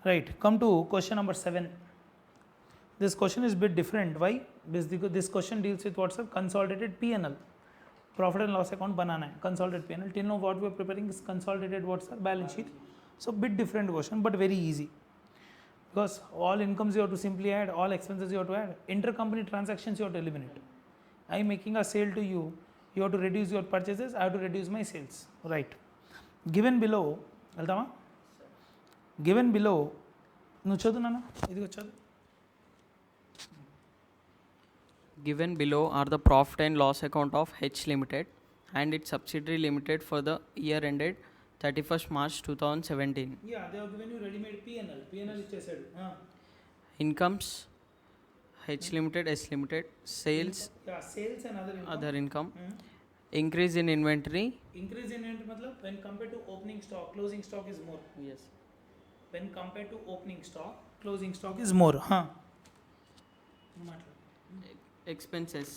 Right, come to question number 7. This question is a bit different. Why? This question deals with what's a consolidated P&L. Profit and loss account banana hai, consolidated P&L. Till now what we are preparing is consolidated what's a balance sheet. So bit different question but very easy. Because all incomes you have to simply add, all expenses you have to add. Intercompany transactions you have to eliminate. I am making a sale to you, you have to reduce your purchases, I have to reduce my sales. Right. Given below, వెళ్తామా? Given below, నువ్వు చదువు నాన్న, ఇదిగో చదువు. Given below are the profit and loss account of H Limited and its subsidiary limited for the year ended 31st March 2017. Yeah, they have given you ready-made P&L. P&L ఇచ్చేసాడు. Incomes H Limited, S Limited, sales, Yeah, sales and other income. other income, increase in inventory. Increase in inventory मतलब when compared to opening stock, closing stock is more. Yes. When compared to opening stock, closing stock is more. हाँ. Expenses,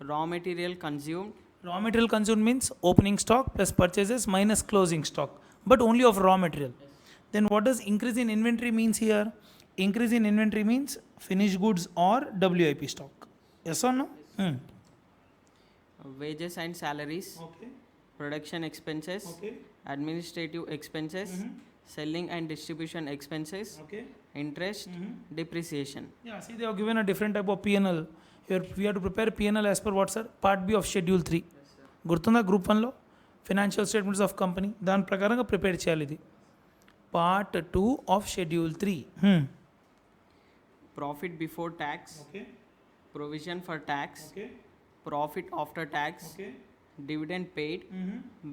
raw material consumed. Raw material consumed means opening stock plus purchases minus closing stock, but only of raw material. Then what does increase in inventory means here? Increase in inventory means finished goods or WIP stock. Yes or no? Wages and salaries, Okay. production expenses, Okay. administrative expenses, selling and distribution expenses, Okay. interest, depreciation. Yeah, see they have given a different type of P&L. Here we have to prepare P&L as per what sir? Part B of Schedule 3. గుర్తుందా group 1లో financial statements of company దాని ప్రకారంగా prepare చేయాలి ఇది. Part 2 of schedule 3. Profit before tax, Okay. provision for tax, Okay. profit after tax, Okay. dividend paid,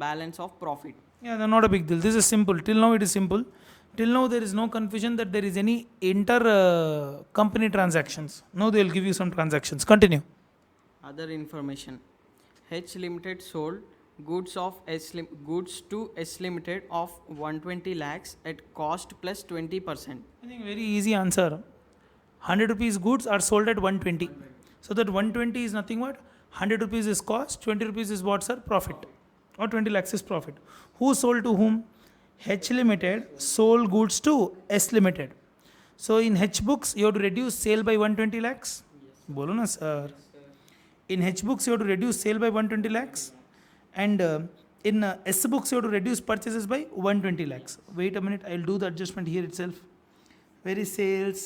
balance of profit. Yeah, they're not a big deal. This is simple. Till now it is simple. Till now there is no confusion that there is any inter company transactions. Now they will give you some transactions. Continue. Other information. H Limited sold goods to S Limited of 120 lakhs at cost plus 20%. I think very easy answer. 100 rupees goods are sold at 120. So that 120 is nothing but 100 rupees is cost, 20 rupees is what sir? Profit. Or 20 lakhs is profit. Who sold to whom? H Limited sold goods to S Limited. So in H books you have to reduce sale by 120 lakhs. Bolo na sir. In H books you have to reduce sale by 120 lakhs. And in S books you have to reduce purchases by 120 lakhs. Wait a minute, I will do the adjustment here itself. Where is sales?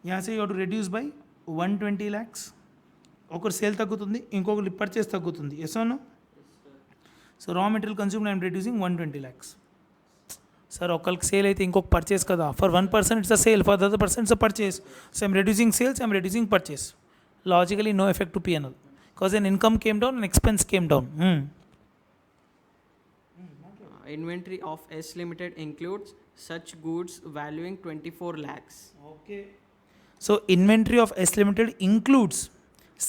यहाँ से you have to reduce by 120 lakhs. ఒకరు sale తగ్గుతుంది, ఇంకొకరు purchase తగ్గుతుంది. Yes or no? So raw material consumed I'm reducing 120 lakhs. Sir ఒకరికి sale అయితే ఇంకొక purchase కదా. For 1% it's a sale, for the other person it's a purchase. So I'm reducing sales, I'm reducing purchase. Logically no effect to P&L because an income came down and expense came down. Inventory of S Limited includes such goods valuing 24 lakhs. Okay. So inventory of S Limited includes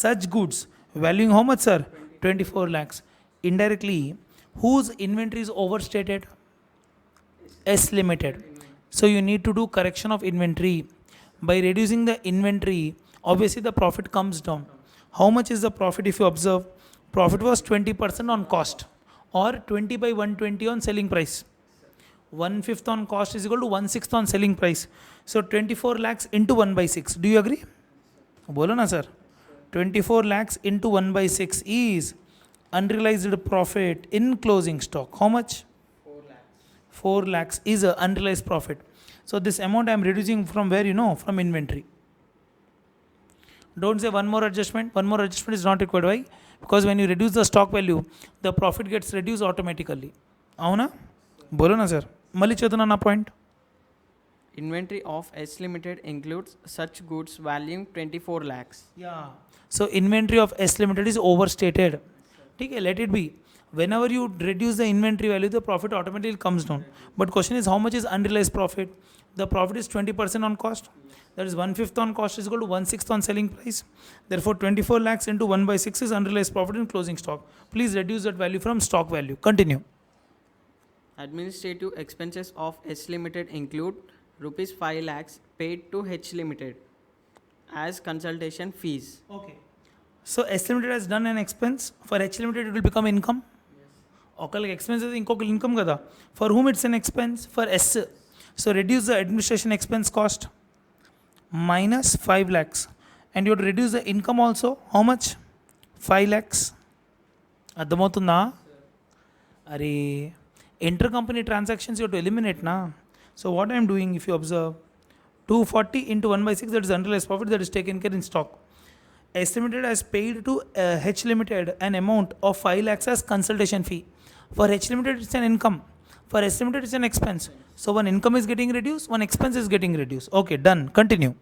such goods valuing how much sir? 24 lakhs. Indirectly, whose inventory is overstated? S Limited. So you need to do correction of inventory. By reducing the inventory, obviously the profit comes down. How much is the profit if you observe? Profit was 20% on cost or 20 by 120 on selling price. 1/5 on cost is equal to 1/6 on selling price. So 24 lakhs into 1 by 6. Do you agree? Bolo na sir. 24 lakhs into 1 by 6 is unrealized profit in closing stock. How much? 4 lakhs. 4 lakhs is a unrealized profit. So this amount I am reducing from where you know? From inventory. Don't say one more adjustment. One more adjustment is not required. Why? Because when you reduce the stock value, the profit gets reduced automatically. Avuna? Bolo na sir. Mali cheduna na point. Inventory of S Limited includes such goods valuing 24 lakhs. Yeah. So inventory of S Limited is overstated. Okay, let it be. Whenever you reduce the inventory value, the profit automatically comes down. But question is how much is unrealized profit? The profit is 20% on cost. That is 1/5 on cost is equal to 1/6 on selling price. Therefore 24 lakhs into 1 by 6 is unrealized profit in closing stock. Please reduce that value from stock value. Continue. Administrative expenses of S Limited include rupees 5 lakhs paid to H Limited as consultation fees. Okay. So S Limited has done an expense. For H Limited it will become income. ఒకళ్ళకి expenses ఇంకొకరికి income కదా. For whom it's an expense? For S. So reduce the administration expense cost minus 5 lakhs. And you have to reduce the income also. How much? 5 lakhs. అర్థమవుతుందా? అరే ఇంటర్-company transactions you have to eliminate na. So what I am doing, if you observe, 240 into 1/6, that is unrealized profit that is taken care in stock. Estimated as paid to H Limited an amount of 5 lakhs as consultation fee. For H Limited it's an income. For S Limited it's an expense. So one income is getting reduced, one expense is getting reduced. Okay, done. Continue.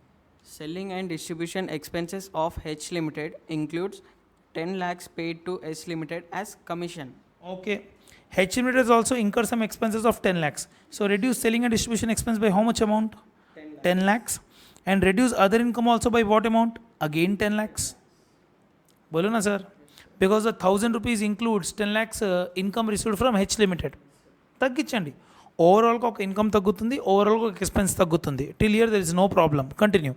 Selling and distribution expenses of H Limited includes 10 lakhs paid to S Limited as commission. Okay. H Limited has also incurred some expenses of 10 lakhs. So reduce selling and distribution expense by how much amount? 10 lakhs. And reduce other income also by what amount? Again 10 lakhs. Bolo na sir. Because the 1000 rupees includes 10 lakhs income received from H Limited. తగ్గించండి. ఓవరాల్గా ఒక income తగ్గుతుంది, ఓవరాల్గా ఒక expense తగ్గుతుంది. Till year there is no problem. Continue.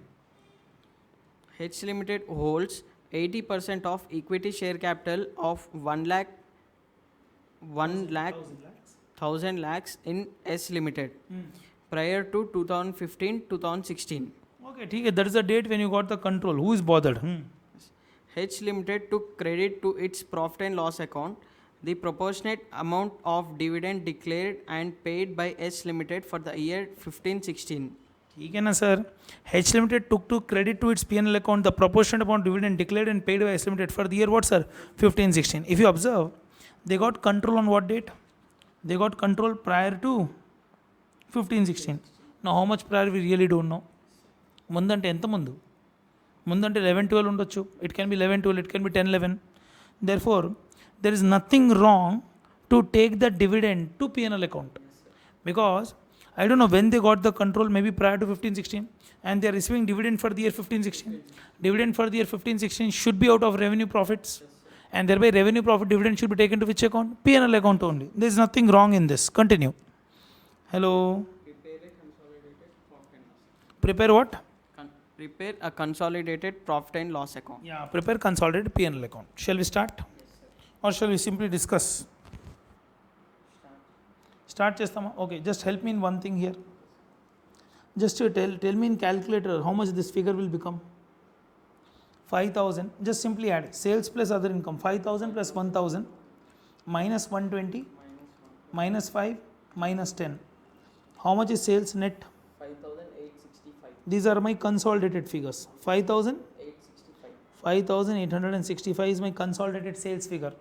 H Limited holds 80% of equity share capital of 1,00,000 lakhs in S Limited prior to 2015-2016. Okay, ठीक है. That is the date when you got the control. Who is bothered? H Limited took credit to its profit and loss account the proportionate amount of dividend declared and paid by S Limited for the year 15-16. ठीक है ना sir. H Limited took to credit to its P&L account the proportionate amount dividend declared and paid by H Limited for the year what sir? 15-16. If you observe, they got control on what date? They got control prior to 15-16. Now how much prior we really don't know. ముందంటే ఎంత ముందు? ముందంటే 11-12 ఉండొచ్చు. It can be 11-12, it can be 10-11. Therefore, there is nothing wrong to take the dividend to P&L account. Because I don't know when they got the control, maybe prior to 15-16, and they are receiving dividend for the year 15-16. Dividend for the year 15-16 should be out of revenue profits, and thereby revenue profit dividend should be taken to which account? P&L account only. There is nothing wrong in this. Continue. Hello. Prepare what? Prepare a consolidated profit and loss account. Yeah, prepare consolidated P&L account. Shall we start? Or shall we simply discuss? Start chestama. Okay, just help me in one thing here. Just tell me in calculator how much this figure will become. 5,000. Just simply add sales plus other income. 5,000 plus 1,000 minus 120 minus 5 minus 10. How much is sales net? 5,865. These are my consolidated figures. 5,865 is my consolidated sales figure.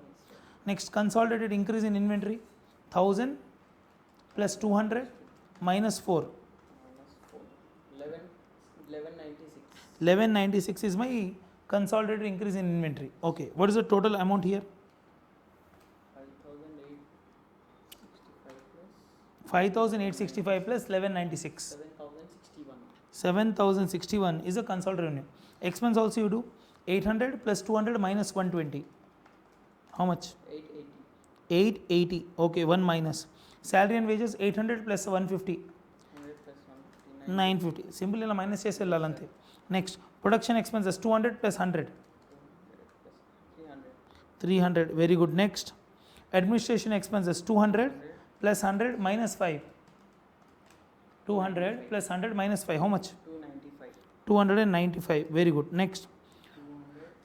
Next, consolidated increase in inventory. 1,000 plus 200 minus 4. 1196 is my consolidated increase in inventory. Okay, what is the total amount here? 5,865 plus 1196. 7,061 is a consolidated revenue. Expense also you do 800 plus 200 minus 120. How much? 880. Okay, 1 minus. Salary and wages 800 plus 150. 950. Simple ila minus chese lalante. Next, production expenses 200 plus 100. 300. Very good. Next, administration expenses 200 plus 100 minus 5. 200 plus 100 minus 5. How much? 295. Very good. Next,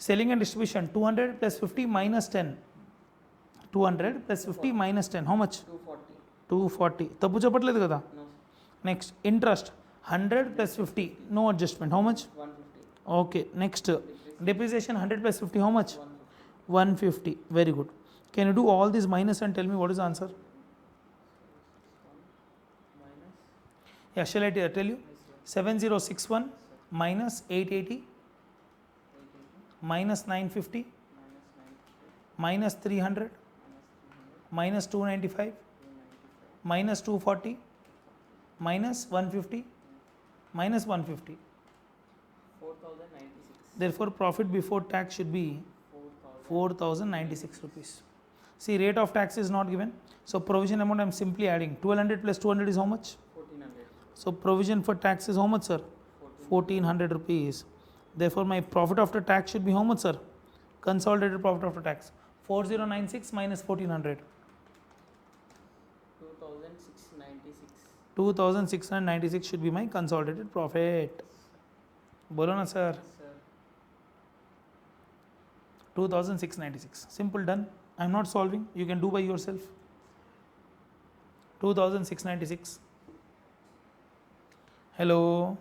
selling and distribution 200 plus 50 minus 10. 200 plus 50 minus 10. How much? 240. తప్పు చెప్పట్లేదు కదా. Next, interest 100 plus 50. No adjustment. How much? 150. Okay. Next, depreciation 100 plus 50. How much? 150. Very good. Can you do all these minus and tell me what is the answer? Yeah, shall I tell you? 7061 minus 880 minus 950 minus 300 minus 295 minus 240 minus 150 minus 150. 4,096. Therefore, profit before tax should be 4,096 rupees. See, rate of tax is not given. So, provision amount I am simply adding. 1200 plus 200 is how much? 1,400. So, provision for tax is how much, sir? 1,400 rupees. Therefore, my profit after tax should be how much, sir? Consolidated profit after tax. 4096 minus 1,400. 2,696. 2696 should be my consolidated profit. बोलो ना sir. 2696. Simple, done. I'm not solving. You can do by yourself. 2696. Hello.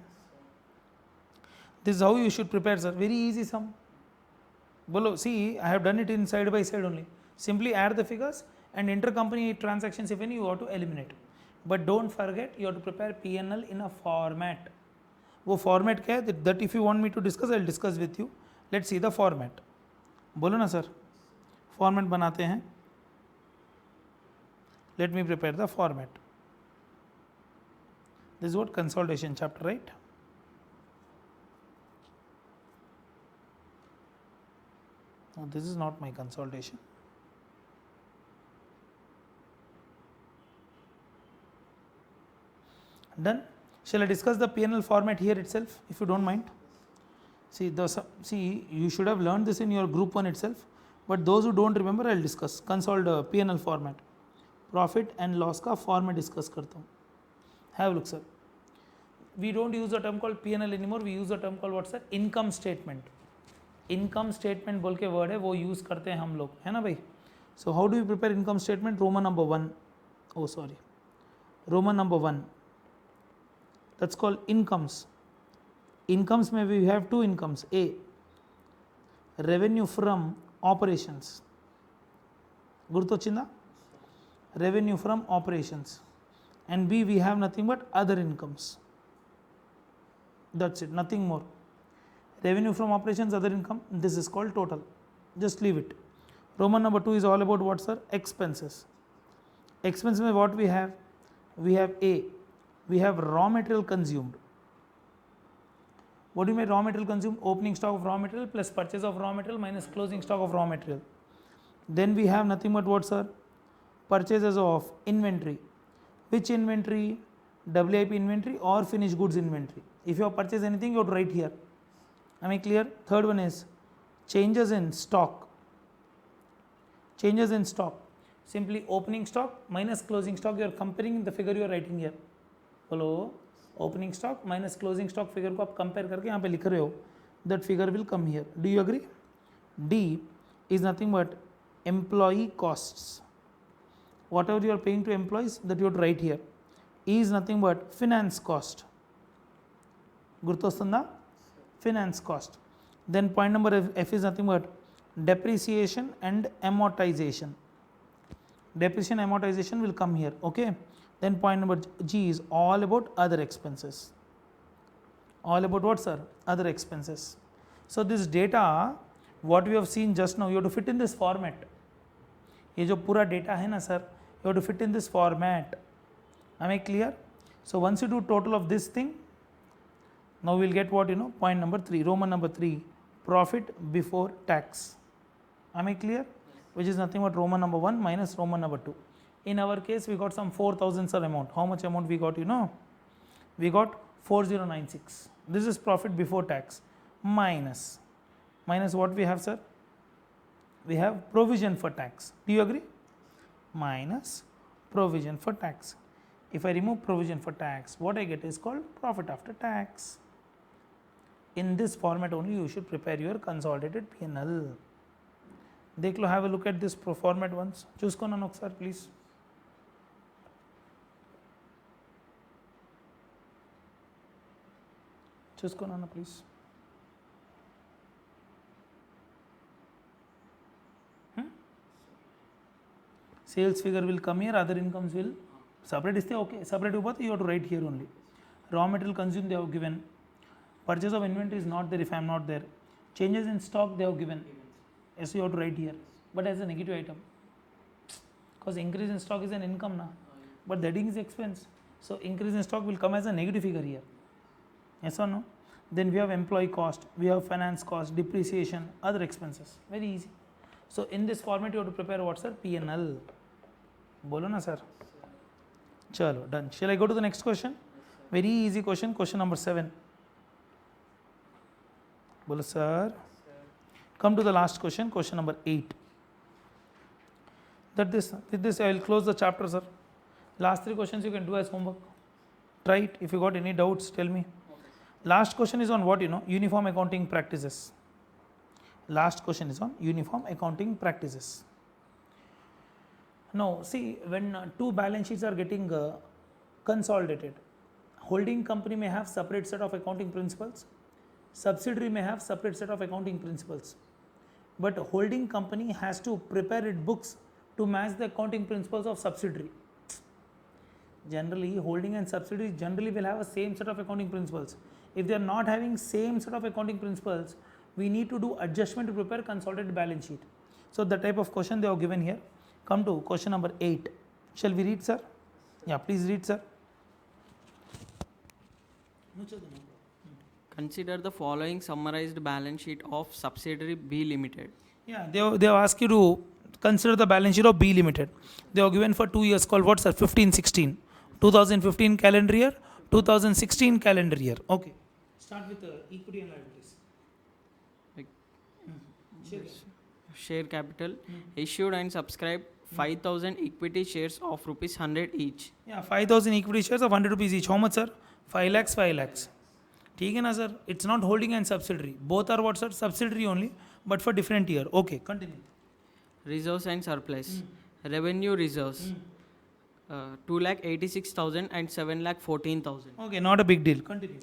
This is how you should prepare, sir. Very easy sum. Bolo, see, I have done it in side by side only. Simply add the figures and intercompany transactions, if any, you have to eliminate. But don't forget, you have to prepare P&L in a format. वो format क्या है? That if you want me to discuss, I'll discuss with you. Let's see the format. बोलो ना sir. Format बनाते हैं. Let me prepare the format. This is what consolidation chapter, right? No, this is not my consolidation. Done. Shall I discuss the P&L format here itself, if you don't mind? See, you should have learned this in your group 1 itself, but those who don't remember, I'll discuss. Consolidate P&L format. Profit and loss का format discuss करता हूँ. Have a look, sir. We don't use a term called P&L anymore. We use a term called what, sir? Income statement. Income statement बोल के word है, वो use करते हैं हम लोग, है ना भाई? So how do you prepare income statement? Roman number 1. Oh, sorry. Roman number 1. That's called incomes. Incomes में we have two incomes. A, revenue from operations. గుర్తొచ్చిందా? Revenue from operations. And B, we have nothing but other incomes. That's it, nothing more. Revenue from operations, other income, this is called total. Just leave it. Roman number 2 is all about what, sir? Expenses. Expense में what we have? We have A, we have raw material consumed. What do you mean raw material consumed? Opening stock of raw material plus purchase of raw material minus closing stock of raw material. Then we have nothing but what, sir? Purchases of inventory. Which inventory? WIP inventory or finished goods inventory. If you have purchased anything, you have to write here. Am I clear? Third one is changes in stock. Changes in stock. Simply opening stock minus closing stock. You are comparing the figure you are writing here. Hello? Opening stock minus closing stock figure को आप compare करके यहाँ पे लिख रहे हो. That figure will come here. Do you agree? D is nothing but employee costs. Whatever you are paying to employees, that you have to write here. E is nothing but finance cost. Gurtostanda? Finance cost. Then point number F is nothing but depreciation and amortization. Depreciation and amortization will come here. Okay. Then point number G is all about other expenses. All about what, sir? Other expenses. So this data, what we have seen just now, you have to fit in this format. ये जो पूरा data है ना sir, you have to fit in this format. Am I clear? So once you do total of this thing, now we will get what, point number 3, Roman number 3, profit before tax. Am I clear? Which is nothing but Roman number 1 minus Roman number 2. In our case, we got some 4,000 sir amount. How much amount we got, We got 4096. This is profit before tax. Minus what we have, sir? We have provision for tax. Do you agree? Minus provision for tax. If I remove provision for tax, what I get is called profit after tax. In this format only you should prepare your consolidated P&L. देख लो, have a look at this format once. Choose ना नोक sir, please. Choose ना please. Sales figure will come here, other incomes will separate. Is okay? Separate you have to write here only. Raw material consumed they have given. Purchase of inventory is not there if I am not there. Changes in stock they have given. Yes, you have to write here, but as a negative item. Because increase in stock is an income now, but that is expense. So increase in stock will come as a negative figure here. Yes or no? Then we have employee cost, we have finance cost, depreciation, other expenses. Very easy. So in this format you have to prepare what, sir? P&L. बोलो ना sir. चलो, done. Shall I go to the next question? Very easy question. Question number 7. बोलो sir. Come to the last question. Question number 8. With this I will close the chapter, sir. Last 3 questions you can do as homework. Try it. If you got any doubts, tell me. Last question is on what, uniform accounting practices. Last question is on uniform accounting practices. Now, see, when two balance sheets are getting consolidated, holding company may have separate set of accounting principles, subsidiary may have separate set of accounting principles, but holding company has to prepare its books to match the accounting principles of subsidiary. Generally, holding and subsidiary generally will have a same set of accounting principles. If they are not having same set of accounting principles, we need to do adjustment to prepare consolidated balance sheet. So the type of question they have given here. Come to question number 8. Shall we read, sir? Yeah, please read, sir. Consider the following summarized balance sheet of subsidiary B Limited. Yeah, they have asked you to consider the balance sheet of B Limited. They are given for 2 years called what, sir? 15-16. 2015 calendar year, 2016 calendar year. Okay. Start with equity and liabilities. Share capital issued and subscribed 5,000 equity shares of rupees 100 each. Yeah, 5,000 equity shares of 100 rupees each. How much, sir? 5 lakhs, 5 lakhs. ठीक है ना sir? It's not holding and subsidiary. Both are what, sir? Subsidiary only, but for different year. Okay, continue. Reserves and surplus. Revenue reserves 2,86,000 and 7,14,000. Okay, not a big deal. Continue.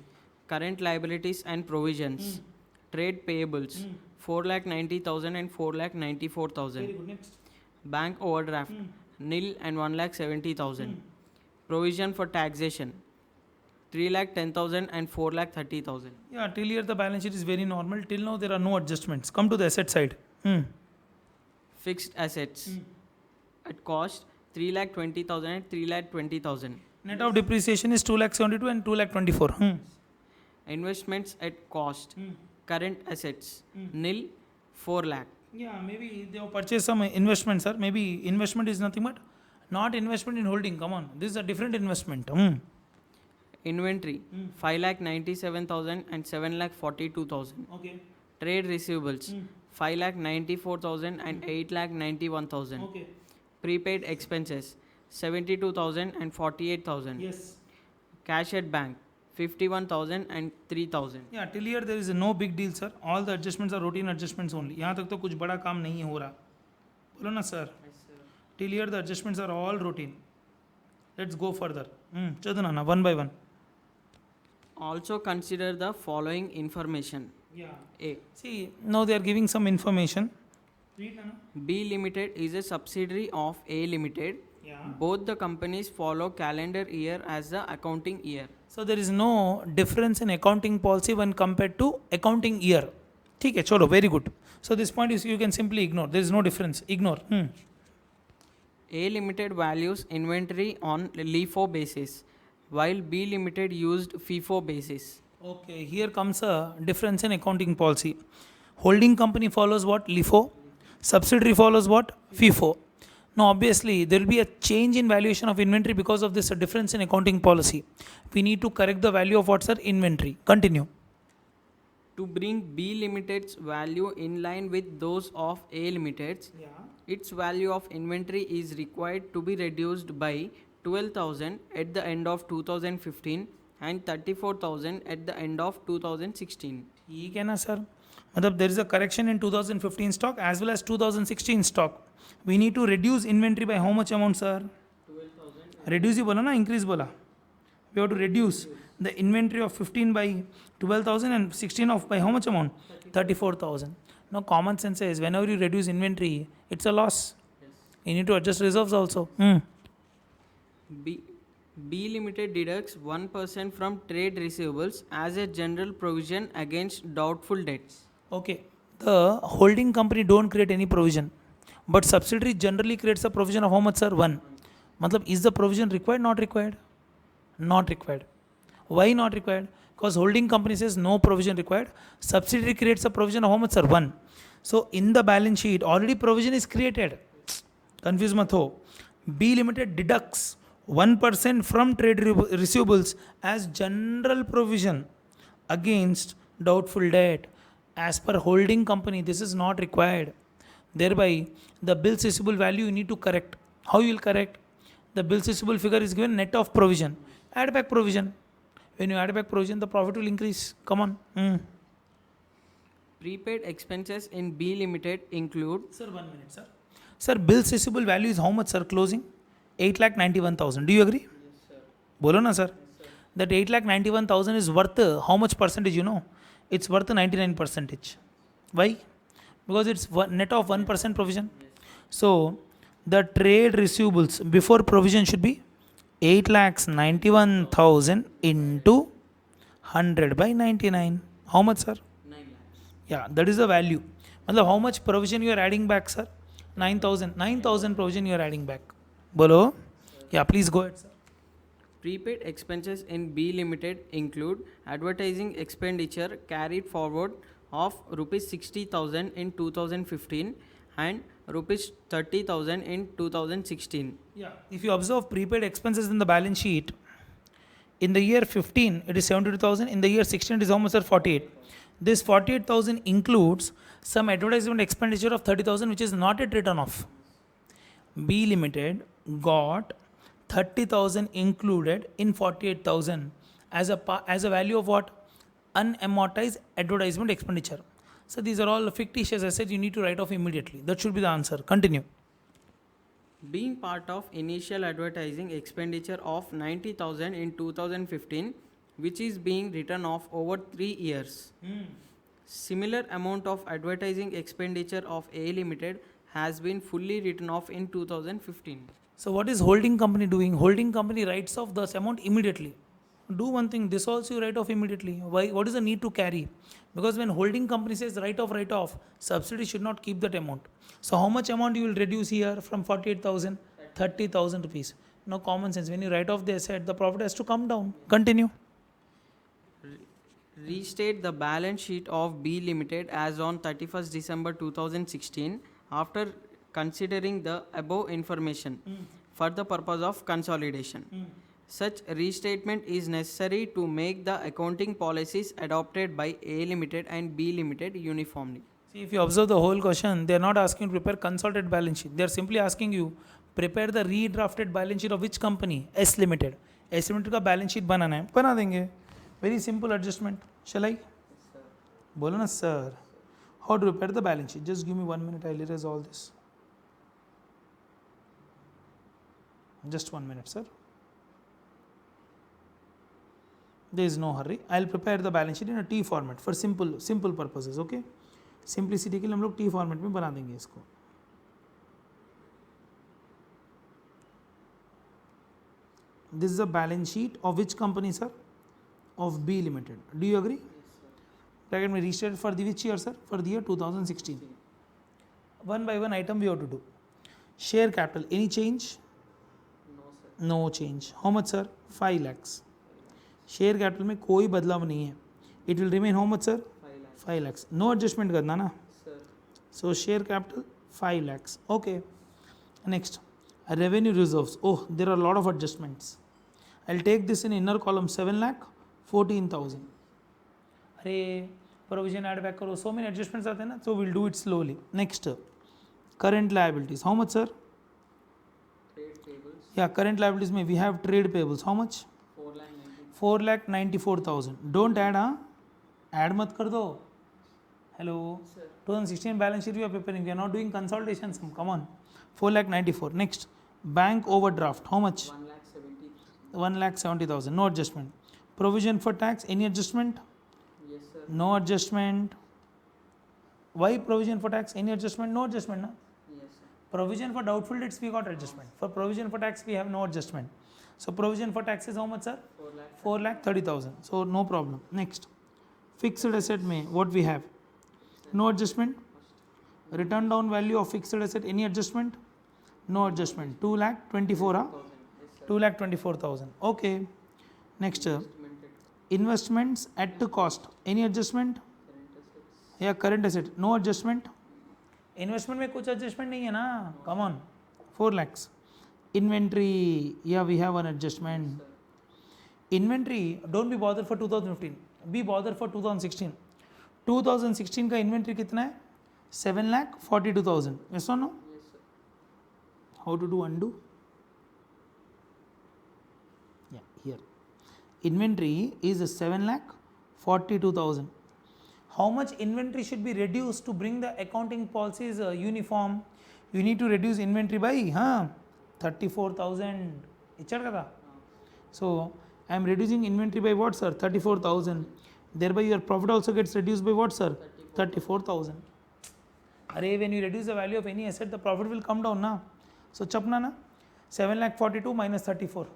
Current liabilities and provisions. Trade payables 4,90,000 and 4,94,000. Very good. Next. Bank overdraft nil and 1,70,000. Provision for taxation 3,10,000 and 4,30,000. Yeah, till here the balance sheet is very normal. Till now there are no adjustments. Come to the asset side. Fixed assets at cost 3,20,000 and 3,20,000. Net of depreciation is 2,72,000 and 2,24,000. Investments at cost. Current assets nil 4 lakh. Yeah, maybe they have purchased some investment, sir. Maybe investment is nothing but not investment in holding. Come on, this is a different investment. Inventory 5,97,000 and 7,42,000. Okay. Trade receivables 5,94,000 and 8,91,000. Okay. Prepaid expenses 72,000 and 48,000. Yes. Cash at bank 51,000 and 3,000. Yeah, till here there is no big deal, sir. All the adjustments are routine adjustments only. यहाँ तक तो कुछ बड़ा काम नहीं हो रहा. बोलो ना sir. Till here the adjustments are all routine. Let's go further. चलो ना one by one. Also consider the following information. Yeah. A. See, now they are giving some information. Read, Nana. B Limited is a subsidiary of A Limited. Yeah. Both the companies follow calendar year as the accounting year. So there is no difference in accounting policy when compared to accounting year. ठीक है, चलो, very good. So this point is you can simply ignore. There is no difference. Ignore. A Limited values inventory on LIFO basis, while B Limited used FIFO basis. Okay, here comes a difference in accounting policy. Holding company follows what? LIFO. Subsidiary follows what? FIFO. Now obviously there will be a change in valuation of inventory because of this difference in accounting policy. We need to correct the value of what, sir? Inventory. Continue. To bring B Limited's value in line with those of A Limited's, its value of inventory is required to be reduced by 12,000 at the end of 2015 and 34,000 at the end of 2016. ठीक है ना sir? मतलब there is a correction in 2015 stock as well as 2016 stock. We need to reduce inventory by how much amount, sir? 12,000. Reduce ही बोला ना, increase बोला. We have to reduce the inventory of 15 by 12,000 and 16 of by how much amount? 34,000. Now common sense says whenever you reduce inventory, it's a loss. Yes. You need to adjust reserves also. B Limited deducts 1% from trade receivables as a general provision against doubtful debts. Okay. The holding company don't create any provision, but subsidiary generally creates a provision of how much, sir? 1. Matlab, is the provision required? Not required? Not required. Why not required? Because holding company says no provision required. Subsidiary creates a provision of how much, sir? 1. So in the balance sheet already provision is created. Confuse mat ho. B Limited deducts 1% from trade receivables as general provision against doubtful debt. As per holding company, this is not required. Thereby, the bills receivable value you need to correct. How you will correct? The bills receivable figure is given net of provision, Add back provision. When you add back provision, the profit will increase. Come on. Prepaid expenses in B Limited include. Sir, 1 minute, sir. Sir, bills receivable value is how much, sir? Closing 8,91,000. Do you agree? Yes, sir. Bolo na, sir. That 8,91,000 is worth how much percentage? You know, it's worth 99%. Why? Because it's net of 1% provision. So the trade receivables before provision should be 8,91,000 into 100 by 99. How much, sir? 9 lakhs. Yeah, that is the value. मतलब how much provision you are adding back, sir? 9,000. 9,000 provision you are adding back. Bolo? Yeah, please go ahead, sir. Prepaid expenses in B Limited include advertising expenditure carried forward of rupees 60,000 in 2015 and rupees 30,000 in 2016. Yeah, if you observe prepaid expenses in the balance sheet, in the year 15 it is 72,000, in the year 16 it is how much, sir? 48. This 48,000 includes some advertisement expenditure of 30,000 which is not yet written off. B Limited got 30,000 included in 48,000 as a value of what? Unamortized advertisement expenditure. So these are all fictitious assets you need to write off immediately. That should be the answer. Continue. Being part of initial advertising expenditure of 90,000 in 2015, which is being written off over 3 years. Similar amount of advertising expenditure of A Limited has been fully written off in 2015. So what is holding company doing? Holding company writes off this amount immediately. Do one thing, this also you write off immediately. Why? What is the need to carry? Because when holding company says write off, subsidy should not keep that amount. So how much amount you will reduce here from 48,000? 30,000 rupees. Now common sense, when you write off the asset, the profit has to come down. Continue. Restate the balance sheet of B Limited as on 31st December 2016 after considering the above information for the purpose of consolidation. Such restatement is necessary to make the accounting policies adopted by A Limited and B Limited uniformly. See, if you observe the whole question, they are not asking you to prepare consolidated balance sheet. They are simply asking you prepare the redrafted balance sheet of which company? S Limited. S Limited का balance sheet बनाना है, बना देंगे. Very simple adjustment. Shall I? बोलो ना sir. How to prepare the balance sheet? Just give me 1 minute. I'll erase all this. Just 1 minute, sir. There is no hurry. I'll prepare the balance sheet in a T format for simple purposes. Okay? Simplicity के लिए हम लोग T format में बना देंगे इसको. This is a balance sheet of which company, sir? Of B Limited. Do you agree? Bracket में restate for the which year, sir? For the year 2016. One by one item we have to do. Share capital. Any change? No, sir. No change. How much, sir? 5 lakhs. Share capital में कोई बदलाव नहीं है. It will remain how much, sir? 5 lakhs. No adjustment करना ना. So share capital 5 lakhs. Okay. Next, revenue reserves. Oh, there are a lot of adjustments. I'll take this in inner column 7,14,000. अरे provision add back करो. So many adjustments आते हैं ना. So we'll do it slowly. Next, current liabilities. How much, sir? Trade payables. Yeah, current liabilities में we have trade payables. How much? 4,94,000. Don't add, huh? Add मत कर दो. Hello. 2016 balance sheet we are preparing. We are not doing consolidation sum. Come on. 4,94,000. Next, bank overdraft. How much? 1,70,000. No adjustment. Provision for tax. Any adjustment? Yes, sir. No adjustment. Why provision for tax? Any adjustment? No adjustment. Na? Yes, sir. Provision for doubtful debts we got adjustment. For provision for tax we have no adjustment. So provision for tax is how much, sir? 4,30,000. So no problem. Next, fixed asset में what we have? No adjustment. Return down value of fixed asset. Any adjustment? No adjustment. 2,24,000. Huh? 2,24,000. Okay. Next, investments at the cost. Any adjustment? Yeah, current asset. No adjustment. Investment में कुछ adjustment नहीं है ना. Come on. 4 lakhs. Inventory. Yeah, we have an adjustment. Inventory. Don't be bothered for 2015. Be bothered for 2016. 2016 का inventory कितना है? 7,42,000. Yes or no? Yes, sir. How to do undo? Yeah, here. inventory is 7,42,000. How much inventory should be reduced to bring the accounting policies uniform? You need to reduce inventory by 34,000. ఇచ్చాడు కదా. So I am reducing inventory by what, sir? 34,000. Thereby your profit also gets reduced by what, sir? 34,000. Array, when you reduce the value of any asset, the profit will come down, na? So chapna na 7,42,000 minus 34.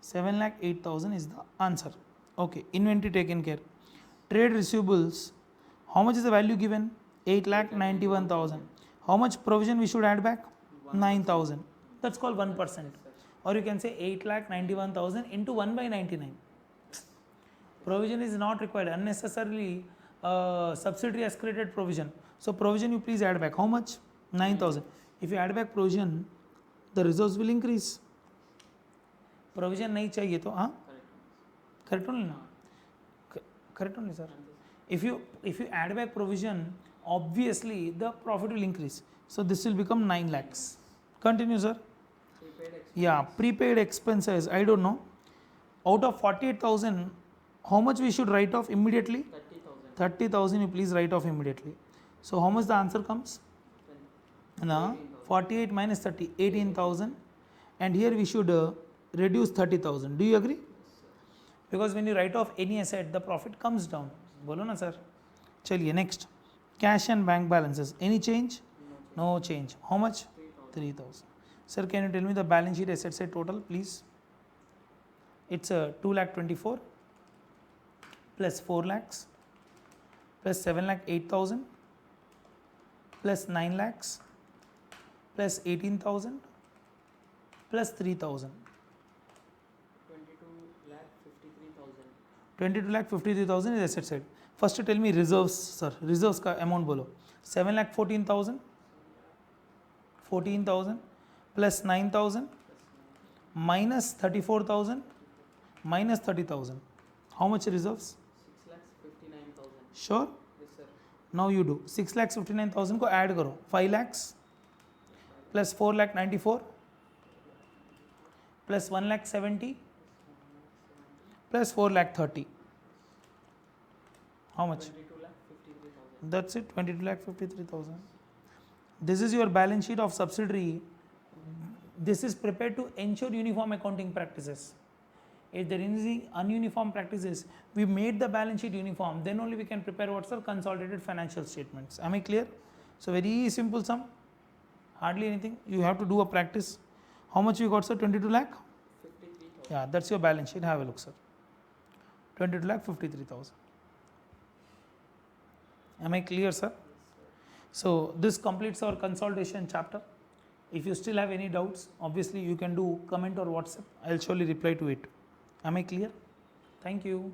7,08,000 is the answer. Okay, inventory taken care. Trade receivables, how much is the value given? 8,91,000. How much provision we should add back? 9,000. That's called 1%. Or you can say 8,91,000 into 1 by 99. Provision is not required. Unnecessarily, subsidiary has created provision. So provision you please add back. How much? 9,000. If you add back provision, the reserves will increase. Provision नहीं चाहिए तो हाँ correct only ना correct only sir. If you add back provision, obviously the profit will increase. So this will become 9 lakhs. Continue sir. Yeah, prepaid expenses. I don't know. Out of 48,000, how much we should write off immediately? 30,000 you please write off immediately. So how much the answer comes? Now 48 minus 30, 18,000, and here we should reduce 30,000. Do you agree? Because when you write off any asset, the profit comes down. Bolo na sir. Chaliye next. Cash and bank balances. Any change? No change. How much? 3,000. Sir, can you tell me the balance sheet asset side total, please? It's 2,24,000 plus 4 lakhs plus 7,08,000 plus 9 lakhs plus 18,000 plus 3,000. 22,53,000 is asset side. First tell me reserves, sir. Reserves का amount बोलो. 7,14,000, 14,000 plus 9,000 minus 34,000 minus 30,000. How much reserves? 6,59,000. Sure? Yes sir. Now you do. 6,59,000 को add करो. 5 lakhs plus 4,94,000 plus 1,70,000 plus 4,30,000. How much? 22,53,000. That's it, 22,53,000. This is your balance sheet of subsidiary. This is prepared to ensure uniform accounting practices. If there is any ununiform practices, we made the balance sheet uniform, then only we can prepare what's our consolidated financial statements. Am I clear? So very simple sum, hardly anything. You have to do a practice. How much you got, sir? 22 lakh? 53,000. Yeah, that's your balance sheet. Have a look, sir. 22,53,000. Am I clear, sir? So this completes our consolidation chapter. If you still have any doubts, obviously you can do comment or WhatsApp. I'll surely reply to it. Am I clear? Thank you.